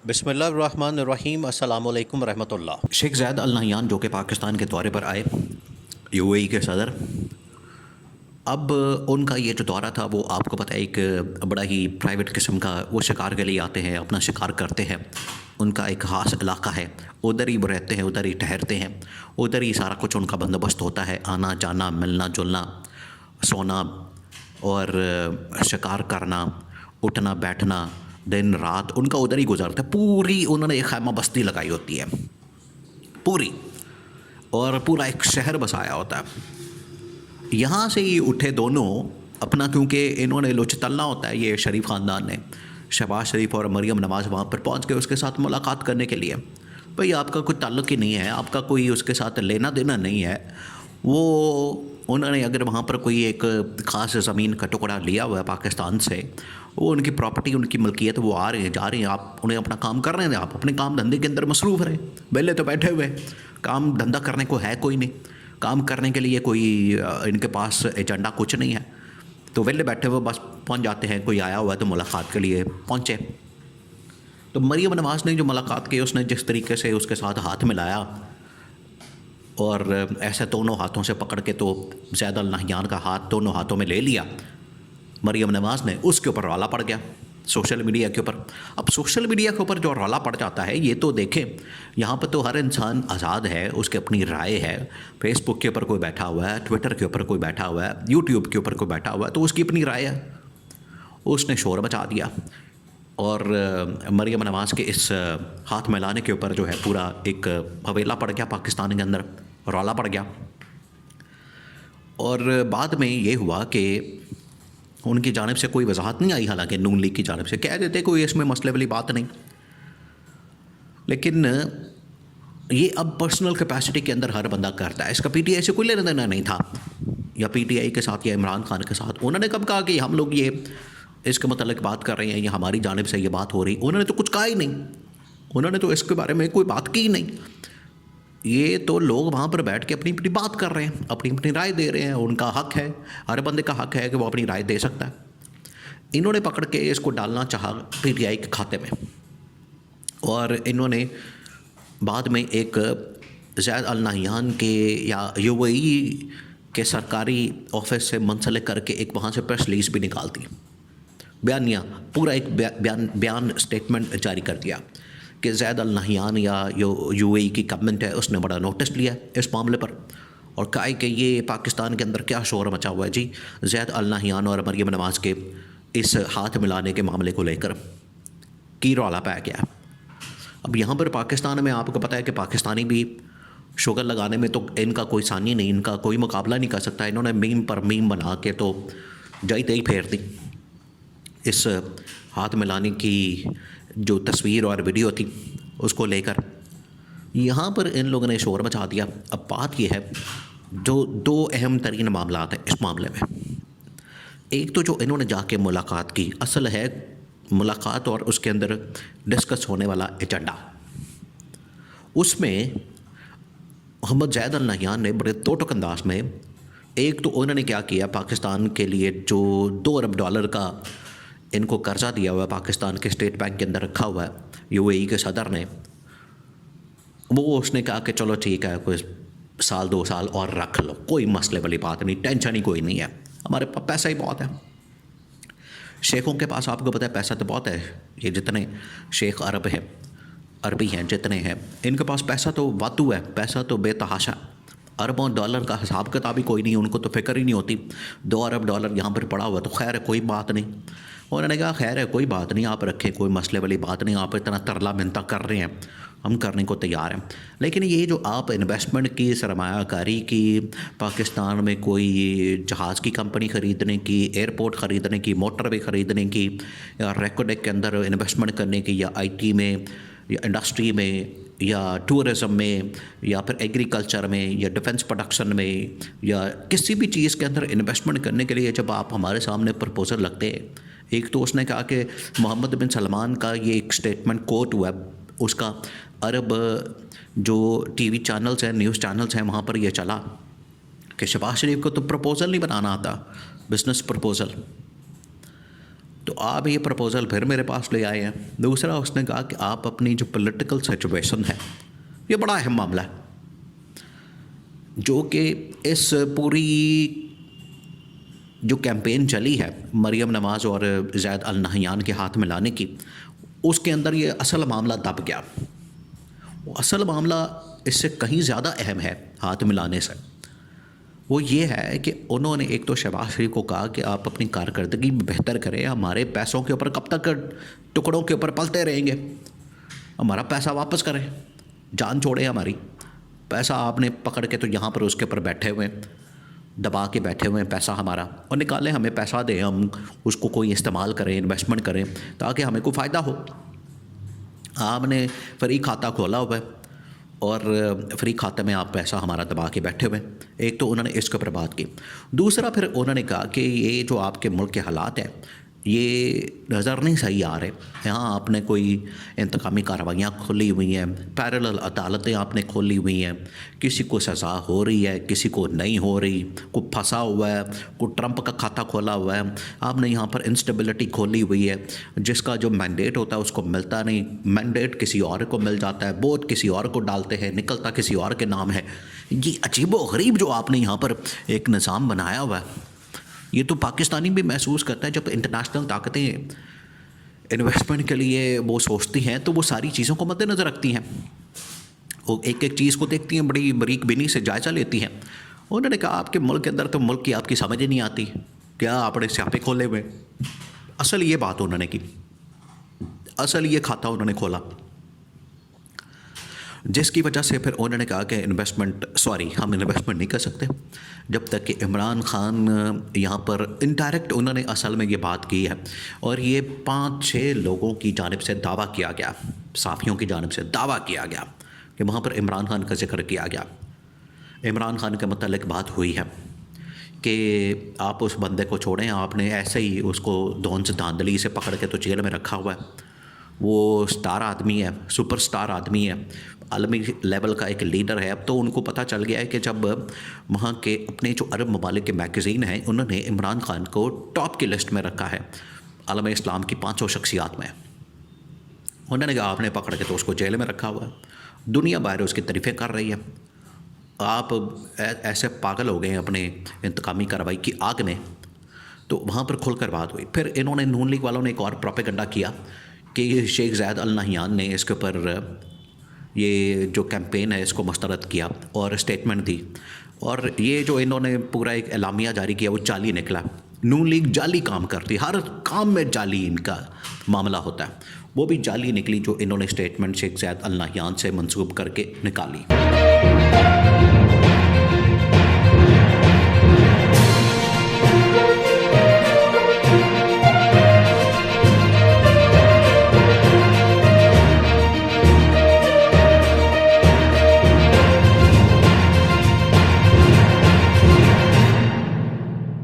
بسم اللہ الرحمن الرحیم، السلام علیکم ورحمۃ اللہ۔ شیخ زید ال نہیان جو کہ پاکستان کے دورے پر آئے، یو اے ای کے صدر، اب ان کا یہ جو دورہ تھا وہ آپ کو پتہ ہے ایک بڑا ہی پرائیویٹ قسم کا، وہ شکار کے لیے آتے ہیں، اپنا شکار کرتے ہیں، ان کا ایک خاص علاقہ ہے، ادھر ہی وہ رہتے ہیں، ادھر ہی ٹھہرتے ہیں، ادھر ہی سارا کچھ ان کا بندوبست ہوتا ہے، آنا جانا، ملنا جلنا، سونا اور شکار کرنا، اٹھنا بیٹھنا، دن رات ان کا ادھر ہی گزرتا ہے۔ پوری انہوں نے ایک خیمہ بستی لگائی ہوتی ہے پوری، اور پورا ایک شہر بسایا ہوتا ہے۔ یہاں سے ہی اٹھے دونوں اپنا، کیونکہ انہوں نے لچ تلنا ہوتا ہے، یہ شریف خاندان نے، شہباز شریف اور مریم نواز وہاں پر پہنچ گئے اس کے ساتھ ملاقات کرنے کے لیے۔ بھئی آپ کا کوئی تعلق ہی نہیں ہے، آپ کا کوئی اس کے ساتھ لینا دینا نہیں ہے۔ وہ انہوں نے اگر وہاں پر کوئی ایک خاص زمین کا ٹکڑا لیا ہوا ہے پاکستان سے، وہ ان کی پراپرٹی، ان کی ملکیت، وہ آ رہے ہیں جا رہے ہیں، آپ انہیں اپنا کام کر رہے ہیں، آپ اپنے کام دھندے کے اندر مصروف رہیں، پہلے تو بیٹھے ہوئے، کام دھندہ کرنے کو ہے کوئی نہیں، کام کرنے کے لیے کوئی ان کے پاس ایجنڈا کچھ نہیں ہے، تو ویلے بیٹھے ہوئے بس پہنچ جاتے ہیں، کوئی آیا ہوا ہے تو ملاقات کے لیے پہنچے۔ تو مریم نواز نے جو ملاقات کی، اس نے جس طریقے سے اس کے ساتھ ہاتھ ملایا اور ایسے دونوں ہاتھوں سے پکڑ کے تو زید ال نہیان کا ہاتھ دونوں ہاتھوں میں لے لیا مریم نواز نے، اس کے اوپر رولا پڑ گیا سوشل میڈیا کے اوپر۔ اب سوشل میڈیا کے اوپر جو رولا پڑ جاتا ہے، یہ تو دیکھیں یہاں پہ تو ہر انسان آزاد ہے، اس کی اپنی رائے ہے، فیس بک کے اوپر کوئی بیٹھا ہوا ہے، ٹویٹر کے اوپر کوئی بیٹھا ہوا ہے، یوٹیوب کے اوپر کوئی بیٹھا ہوا ہے، تو اس کی اپنی رائے ہے۔ اس نے شور مچا دیا اور مریم نواز کے اس ہاتھ ملانے کے اوپر جو ہے پورا ایک حویلا پڑ گیا پاکستان کے اندر، رولا پڑ گیا۔ اور بعد میں یہ ہوا کہ ان کی جانب سے کوئی وضاحت نہیں آئی، حالانکہ نون لیگ کی جانب سے کہہ دیتے کوئی اس میں مسئلے والی بات نہیں، لیکن یہ اب پرسنل کیپیسٹی کے اندر ہر بندہ کرتا ہے، اس کا پی ٹی آئی سے کوئی لینا دینا نہیں تھا، یا پی ٹی آئی کے ساتھ یا عمران خان کے ساتھ۔ انہوں نے کب کہا کہ ہم لوگ یہ اس کے متعلق بات کر رہے ہیں یا ہماری جانب سے یہ بات ہو رہی؟ انہوں نے تو کچھ کہا ہی نہیں، انہوں نے تو اس کے بارے میں کوئی بات کی ہی نہیں۔ یہ تو لوگ وہاں پر بیٹھ کے اپنی اپنی بات کر رہے ہیں، اپنی اپنی رائے دے رہے ہیں، ان کا حق ہے، ہر بندے کا حق ہے کہ وہ اپنی رائے دے سکتا ہے۔ انہوں نے پکڑ کے اس کو ڈالنا چاہا پی ٹی آئی کے کھاتے میں، اور انہوں نے بعد میں ایک زید ال نہیان کے یا یو اے ای کے سرکاری آفس سے منسلک کر کے ایک وہاں سے پریس ریلیز بھی نکال دی، بیانیہ، پورا ایک بیان اسٹیٹمنٹ جاری کر دیا کہ زید ال نہیان یا یو اے ای کی گورنمنٹ ہے، اس نے بڑا نوٹس لیا اس معاملے پر، اور کہا کہ یہ پاکستان کے اندر کیا شور مچا ہوا ہے جی زید ال نہیان اور مریم نواز کے اس ہاتھ ملانے کے معاملے کو لے کر کی رولا پایا گیا۔ اب یہاں پر پاکستان میں آپ کو پتہ ہے کہ پاکستانی بھی شوگر لگانے میں تو ان کا کوئی ثانی نہیں، ان کا کوئی مقابلہ نہیں کر سکتا، انہوں نے میم پر میم بنا کے تو جائی تئی پھیر دی اس ہاتھ ملانے کی جو تصویر اور ویڈیو تھی اس کو لے کر۔ یہاں پر ان لوگوں نے شور مچا دیا۔ اب بات یہ ہے، جو دو اہم ترین معاملات ہیں اس معاملے میں، ایک تو جو انہوں نے جا کے ملاقات کی، اصل ہے ملاقات اور اس کے اندر ڈسکس ہونے والا ایجنڈا، اس میں محمد زید ال نہیان نے بڑے توٹک انداز میں، ایک تو انہوں نے کیا کیا، پاکستان کے لیے جو $2 ارب کا ان کو قرضہ دیا ہوا ہے، پاکستان کے اسٹیٹ بینک کے اندر رکھا ہوا ہے یو اے ای کے صدر نے، وہ اس نے کہا کہ چلو ٹھیک ہے، کوئی سال 2 سال اور رکھ لو، کوئی مسئلے والی بات نہیں، ٹینشن ہی کوئی نہیں ہے، ہمارے پاس پیسہ ہی بہت ہے۔ شیخوں کے پاس آپ کو پتہ ہے پیسہ تو بہت ہے، یہ جتنے شیخ عربی ہیں جتنے ہیں، ان کے پاس پیسہ تو واتو ہے، پیسہ تو بے تحاشا، اربوں ڈالر کا حساب کتاب ہی کوئی نہیں، ان کو تو فکر ہی نہیں ہوتی۔ $2 ارب یہاں پر پڑا ہوا تو خیر ہے، کوئی بات نہیں۔ انہوں نے کہا خیر ہے، کوئی بات نہیں، آپ رکھیں، کوئی مسئلے والی بات نہیں، آپ اتنا ترلا منتا کر رہے ہیں، ہم کرنے کو تیار ہیں، لیکن یہ جو آپ انویسٹمنٹ کی، سرمایہ کاری کی، پاکستان میں کوئی جہاز کی کمپنی خریدنے کی، ایئرپورٹ خریدنے کی، موٹر وے خریدنے کی، یا ریکوڈک کے اندر انویسٹمنٹ کرنے کی، یا آئی ٹی میں، یا انڈسٹری میں، یا ٹورزم میں، یا پھر ایگریکلچر میں، یا ڈیفنس پروڈکشن میں، یا کسی بھی چیز کے اندر انویسٹمنٹ کرنے کے لیے جب آپ ہمارے سامنے پرپوزل رکھتے ہیں، ایک تو اس نے کہا کہ محمد بن سلمان کا یہ ایک اسٹیٹمنٹ کوٹ ہوا ہے، اس کا عرب جو ٹی وی چینلز ہیں، نیوز چینلز ہیں، وہاں پر یہ چلا کہ شہباز شریف کو تو پرپوزل نہیں بنانا آتا، بزنس پرپوزل، تو آپ یہ پرپوزل پھر میرے پاس لے آئے ہیں. دوسرا اس نے کہا کہ آپ اپنی جو پولیٹیکل سچویشن ہے، یہ بڑا اہم معاملہ ہے، جو کہ اس پوری جو کیمپین چلی ہے مریم نواز اور زید النہیان کے ہاتھ میں لانے کی، اس کے اندر یہ اصل معاملہ دب گیا. وہ اصل معاملہ اس سے کہیں زیادہ اہم ہے ہاتھ ملانے سے. وہ یہ ہے کہ انہوں نے ایک تو شہباز شریف کو کہا کہ آپ اپنی کارکردگی بہتر کریں، ہمارے پیسوں کے اوپر کب تک ٹکڑوں کے اوپر پلتے رہیں گے، ہمارا پیسہ واپس کریں، جان چھوڑیں ہماری. پیسہ آپ نے پکڑ کے تو یہاں پر اس کے اوپر بیٹھے ہوئے ہیں، دبا کے بیٹھے ہوئے ہیں پیسہ ہمارا، اور نکالیں، ہمیں پیسہ دیں، ہم اس کو کوئی استعمال کریں، انویسٹمنٹ کریں تاکہ ہمیں کوئی فائدہ ہو. آپ نے فری کھاتہ کھولا ہوا ہے اور فری کھاتے میں آپ پیسہ ہمارا دبا کے بیٹھے ہوئے ہیں. ایک تو انہوں نے اس کے اوپر بات کی. دوسرا پھر انہوں نے کہا کہ یہ جو آپ کے ملک کے حالات ہیں یہ نظر نہیں صحیح آ رہے. یہاں آپ نے کوئی انتقامی کارروائیاں کھولی ہوئی ہیں، پیرلل عدالتیں آپ نے کھولی ہوئی ہیں، کسی کو سزا ہو رہی ہے، کسی کو نہیں ہو رہی، کوئی پھنسا ہوا ہے، کوئی ٹرمپ کا کھاتہ کھولا ہوا ہے. آپ نے یہاں پر انسٹیبلٹی کھولی ہوئی ہے، جس کا جو مینڈیٹ ہوتا ہے اس کو ملتا نہیں، مینڈیٹ کسی اور کو مل جاتا ہے، ووٹ کسی اور کو ڈالتے ہیں، نکلتا کسی اور کے نام ہے. یہ عجیب و غریب جو آپ نے یہاں پر ایک نظام بنایا ہوا ہے، یہ تو پاکستانی بھی محسوس کرتا ہے. جب انٹرنیشنل طاقتیں انویسٹمنٹ کے لیے وہ سوچتی ہیں تو وہ ساری چیزوں کو مد نظر رکھتی ہیں، وہ ایک ایک چیز کو دیکھتی ہیں، بڑی باریک بینی سے جائزہ لیتی ہیں. انہوں نے کہا آپ کے ملک کے اندر تو ملک کی آپ کی سمجھ ہی نہیں آتی، کیا آپ نے سیاپے کھولے ہوئے. اصل یہ بات انہوں نے کی، اصل یہ کھاتا انہوں نے کھولا، جس کی وجہ سے پھر انہوں نے کہا کہ ہم انویسٹمنٹ نہیں کر سکتے جب تک کہ عمران خان یہاں پر انڈائریکٹ انہوں نے اصل میں یہ بات کی ہے. اور یہ 5-6 لوگوں کی جانب سے دعویٰ کیا گیا، صحافیوں کی جانب سے دعویٰ کیا گیا کہ وہاں پر عمران خان کا ذکر کیا گیا. عمران خان کے متعلق بات ہوئی ہے کہ آپ اس بندے کو چھوڑیں، آپ نے ایسے ہی اس کو دھونس دھاندلی سے پکڑ کے تو جیل میں رکھا ہوا ہے. وہ سٹار آدمی ہے، سپر سٹار آدمی ہے، عالمی لیول کا ایک لیڈر ہے. اب تو ان کو پتہ چل گیا ہے کہ جب وہاں کے اپنے جو عرب ممالک کے میگزین ہیں انہوں نے عمران خان کو ٹاپ کی لسٹ میں رکھا ہے عالم اسلام کی 500 شخصیات میں. انہوں نے کہا آپ نے پکڑ کے تو اس کو جیل میں رکھا ہوا ہے، دنیا باہر اس کی تعریفیں کر رہی ہے. آپ ایسے پاگل ہو گئے ہیں اپنے انتقامی کارروائی کی آگ میں. تو وہاں پر کھل کر بات ہوئی. پھر انہوں نے نون لیگ والوں نے ایک اور پروپیگنڈا کیا کہ شیخ زید النہیان نے اس کے اوپر یہ جو کیمپین ہے اس کو مسترد کیا اور اسٹیٹمنٹ دی، اور یہ جو انہوں نے پورا ایک اعلامیہ جاری کیا وہ جعلی نکلا. نون لیگ جعلی کام کرتی، ہر کام میں جعلی ان کا معاملہ ہوتا ہے. وہ بھی جعلی نکلی جو انہوں نے اسٹیٹمنٹ شیخ زید النہیان سے منسوب کر کے نکالی.